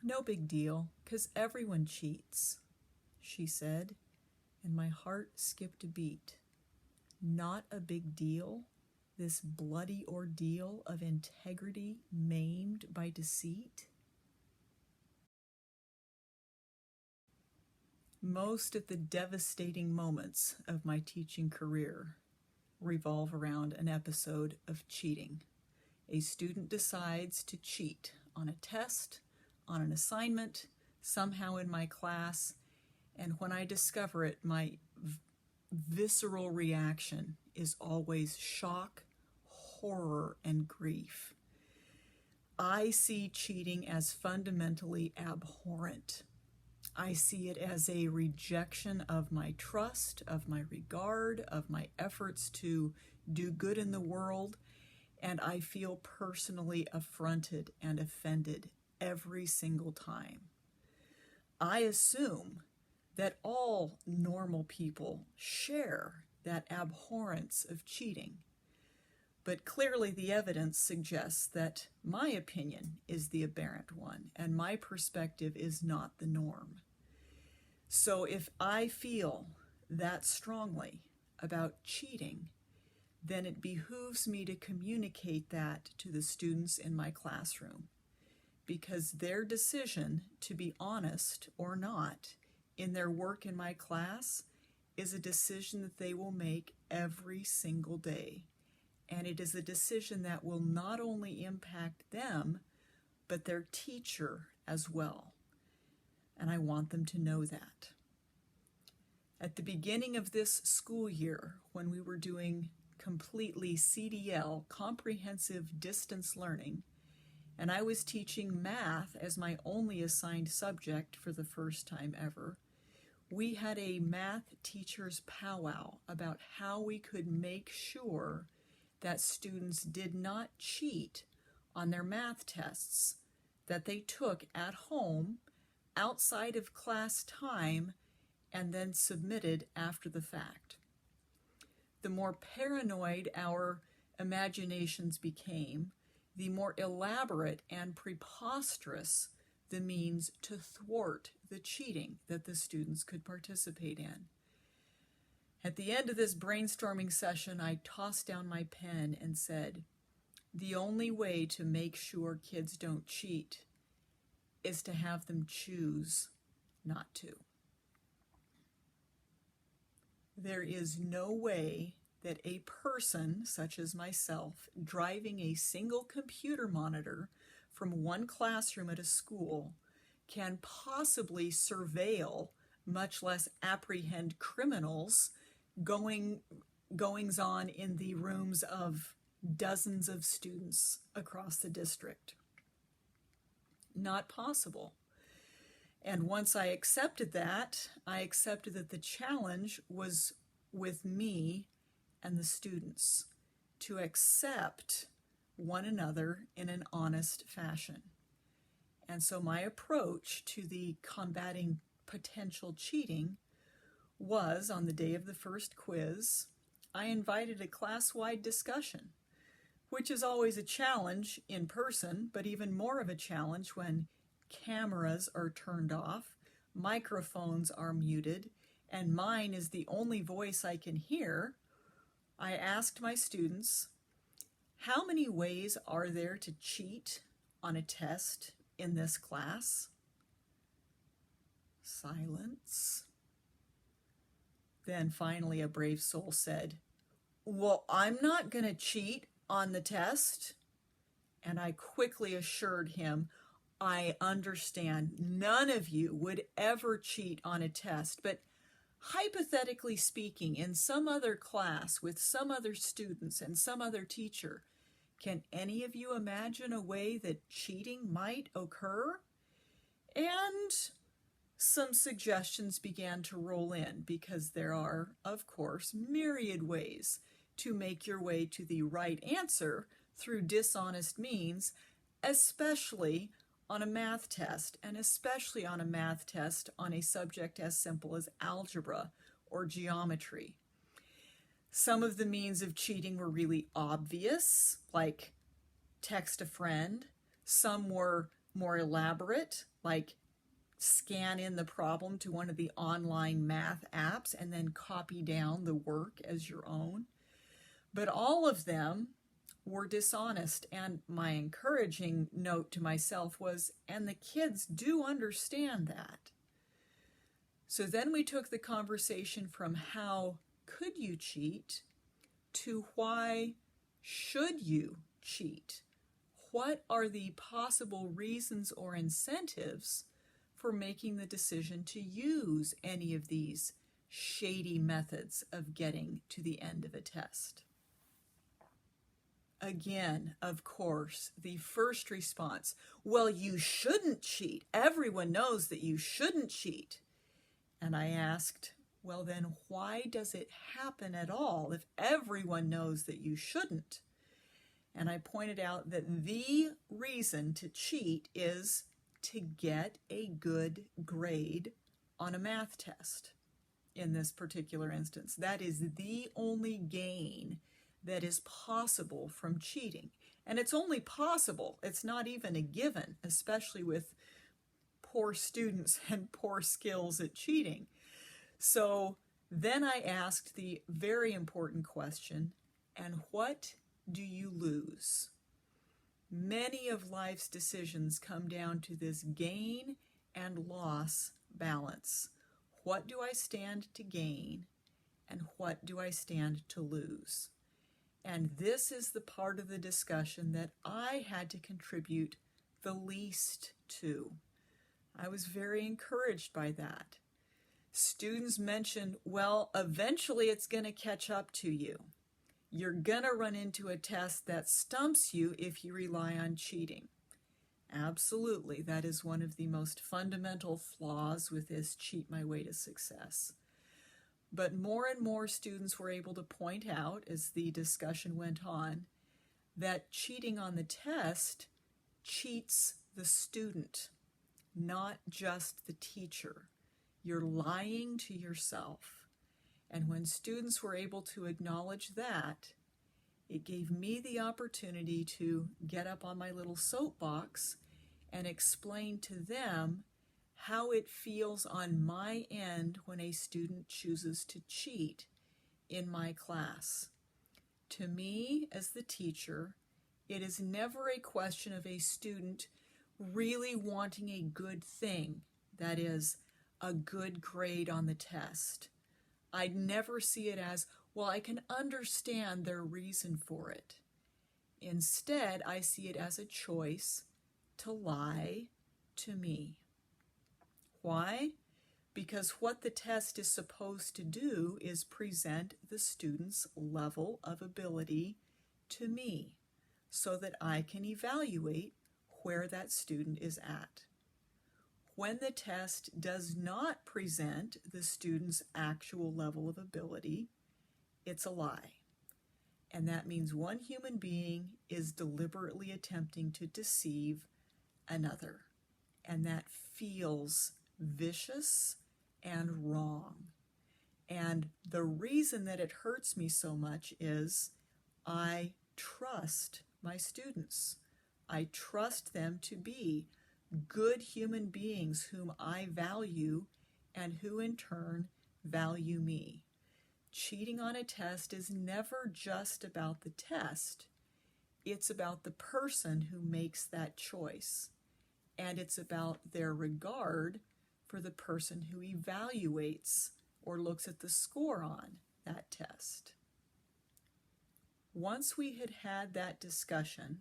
No big deal, 'cause everyone cheats, she said, and my heart skipped a beat. Not a big deal, this bloody ordeal of integrity maimed by deceit? Most of the devastating moments of my teaching career revolve around an episode of cheating. A student decides to cheat on a test, on an assignment, somehow in my class, and when I discover it, my visceral reaction is always shock, horror, and grief. I see cheating as fundamentally abhorrent. I see it as a rejection of my trust, of my regard, of my efforts to do good in the world, and I feel personally affronted and offended every single time. I assume that all normal people share that abhorrence of cheating, but clearly the evidence suggests that my opinion is the aberrant one, and my perspective is not the norm. So if I feel that strongly about cheating, then it behooves me to communicate that to the students in my classroom, because their decision to be honest or not in their work in my class is a decision that they will make every single day. And it is a decision that will not only impact them, but their teacher as well. And I want them to know that. At the beginning of this school year, when we were doing completely CDL, comprehensive distance learning, and I was teaching math as my only assigned subject for the first time ever, we had a math teacher's powwow about how we could make sure that students did not cheat on their math tests that they took at home outside of class time and then submitted after the fact. The more paranoid our imaginations became, the more elaborate and preposterous the means to thwart the cheating that the students could participate in. At the end of this brainstorming session, I tossed down my pen and said, the only way to make sure kids don't cheat is to have them choose not to. There is no way that a person, such as myself, driving a single computer monitor from one classroom at a school can possibly surveil, much less apprehend criminals goings on in the rooms of dozens of students across the district. Not possible. And once I accepted that, I accepted that the challenge was with me and the students to accept one another in an honest fashion. And so my approach to the combating potential cheating was, on the day of the first quiz, I invited a class-wide discussion, which is always a challenge in person, but even more of a challenge when cameras are turned off, microphones are muted, and mine is the only voice I can hear. I asked my students, how many ways are there to cheat on a test in this class? Silence. Then finally a brave soul said, well, I'm not going to cheat on the test. And I quickly assured him, I understand none of you would ever cheat on a test, but hypothetically speaking, in some other class with some other students and some other teacher, can any of you imagine a way that cheating might occur? And some suggestions began to roll in, because there are, of course, myriad ways to make your way to the right answer through dishonest means, especially on a math test, and especially on a math test on a subject as simple as algebra or geometry. Some of the means of cheating were really obvious, like text a friend. Some were more elaborate, like scan in the problem to one of the online math apps and then copy down the work as your own. But all of them were dishonest. And my encouraging note to myself was, and the kids do understand that. So then we took the conversation from how could you cheat to why should you cheat? What are the possible reasons or incentives for making the decision to use any of these shady methods of getting to the end of a test? Again, of course, the first response, well, you shouldn't cheat. Everyone knows that you shouldn't cheat. And I asked, well, then why does it happen at all if everyone knows that you shouldn't? And I pointed out that the reason to cheat is to get a good grade on a math test in this particular instance. That is the only gain that is possible from cheating. And it's only possible. It's not even a given, especially with poor students and poor skills at cheating. So then I asked the very important question, and what do you lose? Many of life's decisions come down to this gain and loss balance. What do I stand to gain, and what do I stand to lose? And this is the part of the discussion that I had to contribute the least to. I was very encouraged by that. Students mentioned, well, eventually it's going to catch up to you. You're going to run into a test that stumps you if you rely on cheating. Absolutely, that is one of the most fundamental flaws with this cheat my way to success. But more and more students were able to point out, as the discussion went on, that cheating on the test cheats the student, not just the teacher. You're lying to yourself. And when students were able to acknowledge that, it gave me the opportunity to get up on my little soapbox and explain to them how it feels on my end when a student chooses to cheat in my class. To me, as the teacher, it is never a question of a student really wanting a good thing, that is, a good grade on the test. I'd never see it as, well, I can understand their reason for it. Instead, I see it as a choice to lie to me. Why? Because what the test is supposed to do is present the student's level of ability to me so that I can evaluate where that student is at. When the test does not present the student's actual level of ability, it's a lie. And that means one human being is deliberately attempting to deceive another. And that feels vicious and wrong. And the reason that it hurts me so much is I trust my students. I trust them to be good human beings whom I value and who in turn value me. Cheating on a test is never just about the test. It's about the person who makes that choice. And it's about their regard for the person who evaluates or looks at the score on that test. Once we had had that discussion,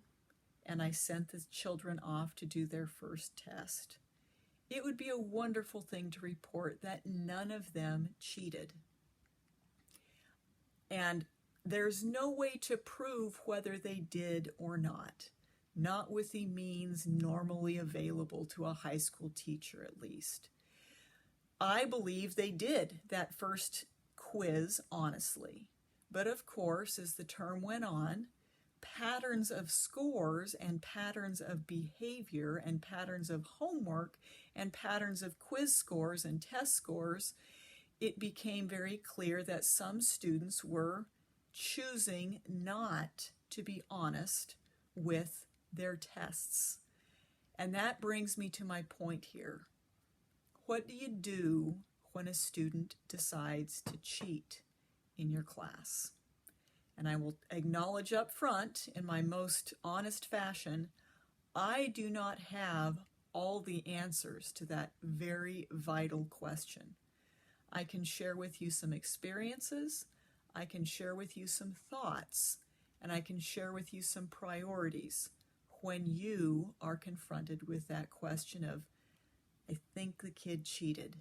and I sent the children off to do their first test, it would be a wonderful thing to report that none of them cheated. And there's no way to prove whether they did or not with the means normally available to a high school teacher at least. I believe they did that first quiz honestly. But of course, as the term went on, patterns of scores and patterns of behavior and patterns of homework and patterns of quiz scores and test scores, it became very clear that some students were choosing not to be honest with their tests. And that brings me to my point here. What do you do when a student decides to cheat in your class? And I will acknowledge up front, in my most honest fashion, I do not have all the answers to that very vital question. I can share with you some experiences, I can share with you some thoughts, and I can share with you some priorities when you are confronted with that question of, I think the kid cheated.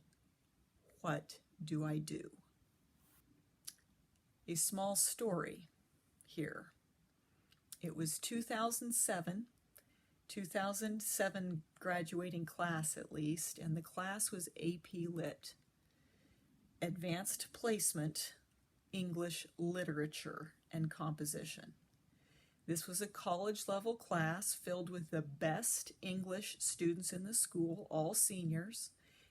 What do I do? A small story here. It was 2007 graduating class at least, and the class was AP Lit, Advanced Placement, English Literature and Composition. This was a college-level class filled with the best English students in the school, all seniors,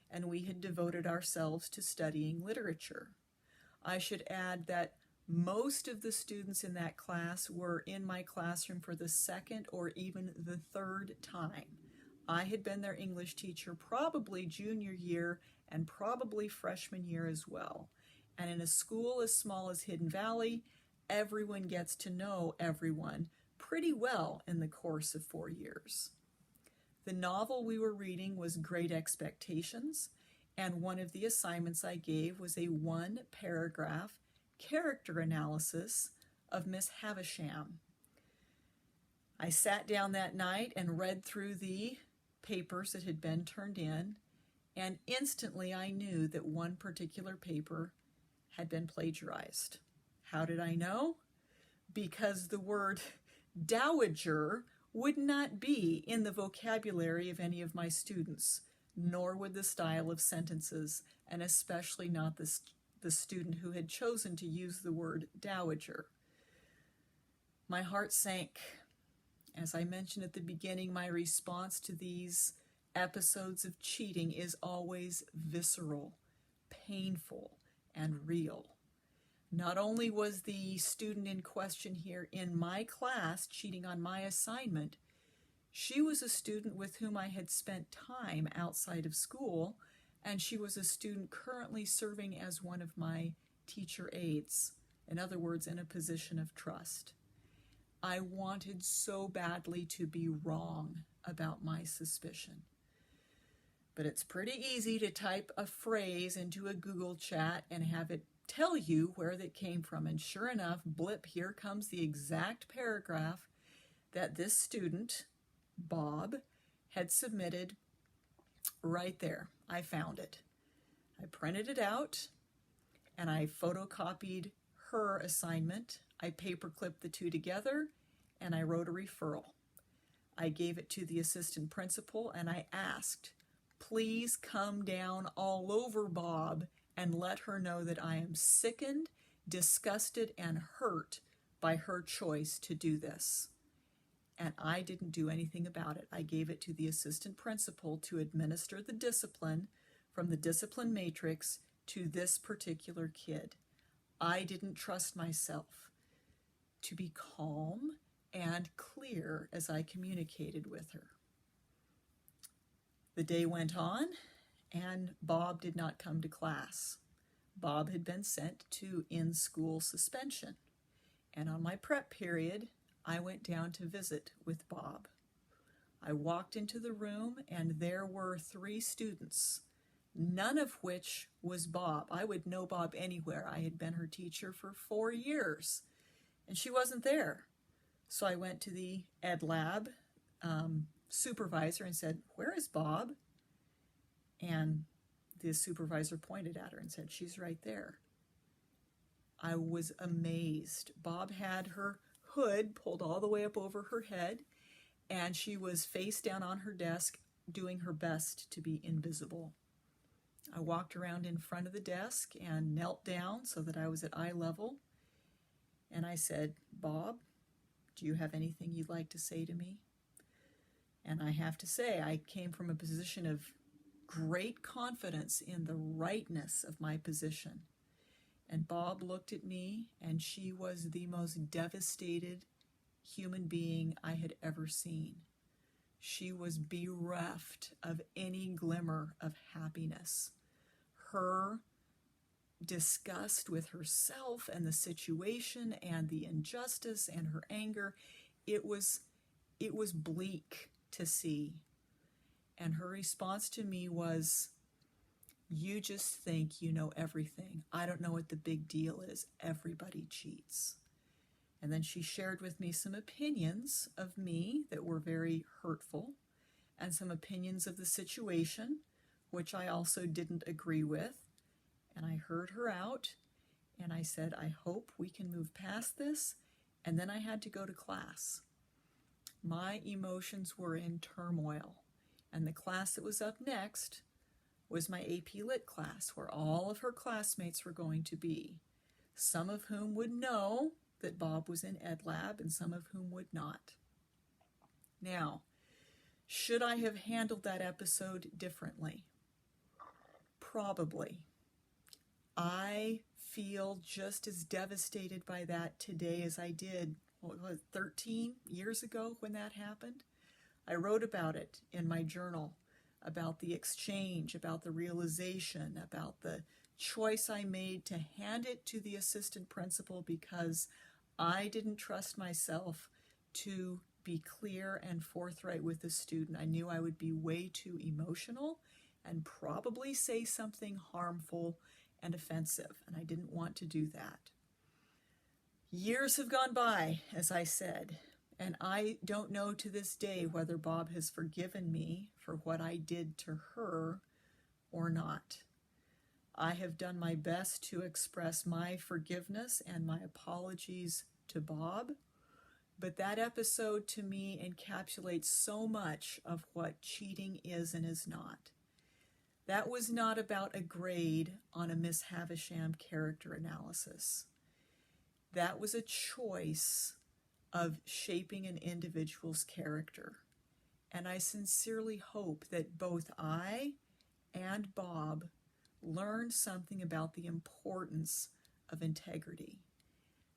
and we had devoted ourselves to studying literature. I should add that most of the students in that class were in my classroom for the second or even the third time. I had been their English teacher probably junior year and probably freshman year as well. And in a school as small as Hidden Valley, everyone gets to know everyone pretty well in the course of 4 years. The novel we were reading was Great Expectations, and one of the assignments I gave was a 1-paragraph character analysis of Miss Havisham. I sat down that night and read through the papers that had been turned in, and instantly I knew that one particular paper had been plagiarized. How did I know? Because the word dowager would not be in the vocabulary of any of my students, nor would the style of sentences, and especially not the student who had chosen to use the word dowager. My heart sank. As I mentioned at the beginning, my response to these episodes of cheating is always visceral, painful, and real. Not only was the student in question here in my class cheating on my assignment, she was a student with whom I had spent time outside of school, and she was a student currently serving as one of my teacher aides, in other words, in a position of trust. I wanted so badly to be wrong about my suspicion. But it's pretty easy to type a phrase into a Google chat and have it tell you where that came from. And sure enough, blip, here comes the exact paragraph that this student, Bob, had submitted right there. I found it. I printed it out and I photocopied her assignment. I paperclipped the two together and I wrote a referral. I gave it to the assistant principal and I asked, please come down all over Bob and let her know that I am sickened, disgusted, and hurt by her choice to do this. And I didn't do anything about it. I gave it to the assistant principal to administer the discipline from the discipline matrix to this particular kid. I didn't trust myself to be calm and clear as I communicated with her. The day went on, and Bob did not come to class. Bob had been sent to in-school suspension. And on my prep period, I went down to visit with Bob. I walked into the room, and there were 3 students, none of which was Bob. I would know Bob anywhere. I had been her teacher for 4 years, and she wasn't there. So I went to the Ed Lab supervisor and said, where is Bob? And the supervisor pointed at her and said, she's right there. I was amazed. Bob had her hood pulled all the way up over her head, and she was face down on her desk doing her best to be invisible. I walked around in front of the desk and knelt down so that I was at eye level, and I said, Bob, do you have anything you'd like to say to me? And I have to say, I came from a position of great confidence in the rightness of my position. And Bob looked at me, and she was the most devastated human being I had ever seen. She was bereft of any glimmer of happiness. Her disgust with herself and the situation and the injustice and her anger, it was bleak to see. And her response to me was, "You just think you know everything. I don't know what the big deal is. Everybody cheats." And then she shared with me some opinions of me that were very hurtful, and some opinions of the situation, which I also didn't agree with. And I heard her out, and I said, "I hope we can move past this." And then I had to go to class. My emotions were in turmoil. And the class that was up next was my AP Lit class, where all of her classmates were going to be, some of whom would know that Bob was in Ed Lab and some of whom would not. Now, should I have handled that episode differently? Probably. I feel just as devastated by that today as I did, 13 years ago when that happened? I wrote about it in my journal, about the exchange, about the realization, about the choice I made to hand it to the assistant principal because I didn't trust myself to be clear and forthright with the student. I knew I would be way too emotional and probably say something harmful and offensive, and I didn't want to do that. Years have gone by, as I said, and I don't know to this day whether Bob has forgiven me for what I did to her or not. I have done my best to express my forgiveness and my apologies to Bob, but that episode to me encapsulates so much of what cheating is and is not. That was not about a grade on a Miss Havisham character analysis. That was a choice of shaping an individual's character. And I sincerely hope that both I and Bob learned something about the importance of integrity.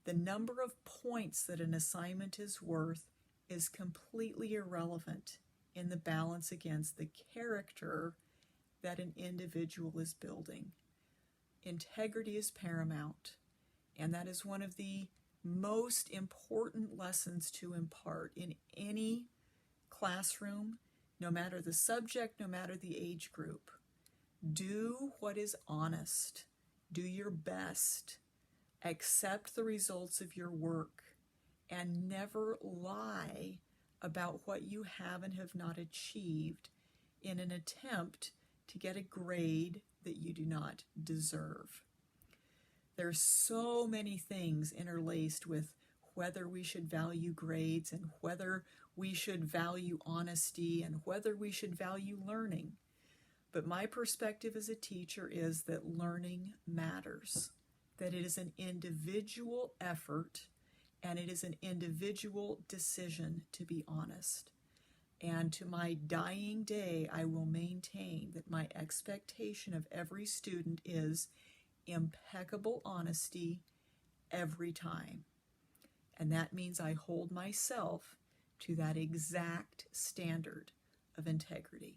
The number of points that an assignment is worth is completely irrelevant in the balance against the character that an individual is building. Integrity is paramount, and that is one of the most important lessons to impart in any classroom, no matter the subject, no matter the age group. Do what is honest. Do your best. Accept the results of your work, and never lie about what you have and have not achieved in an attempt to get a grade that you do not deserve. There's so many things interlaced with whether we should value grades and whether we should value honesty and whether we should value learning. But my perspective as a teacher is that learning matters, that it is an individual effort and it is an individual decision to be honest. And to my dying day, I will maintain that my expectation of every student is impeccable honesty every time. And that means I hold myself to that exact standard of integrity.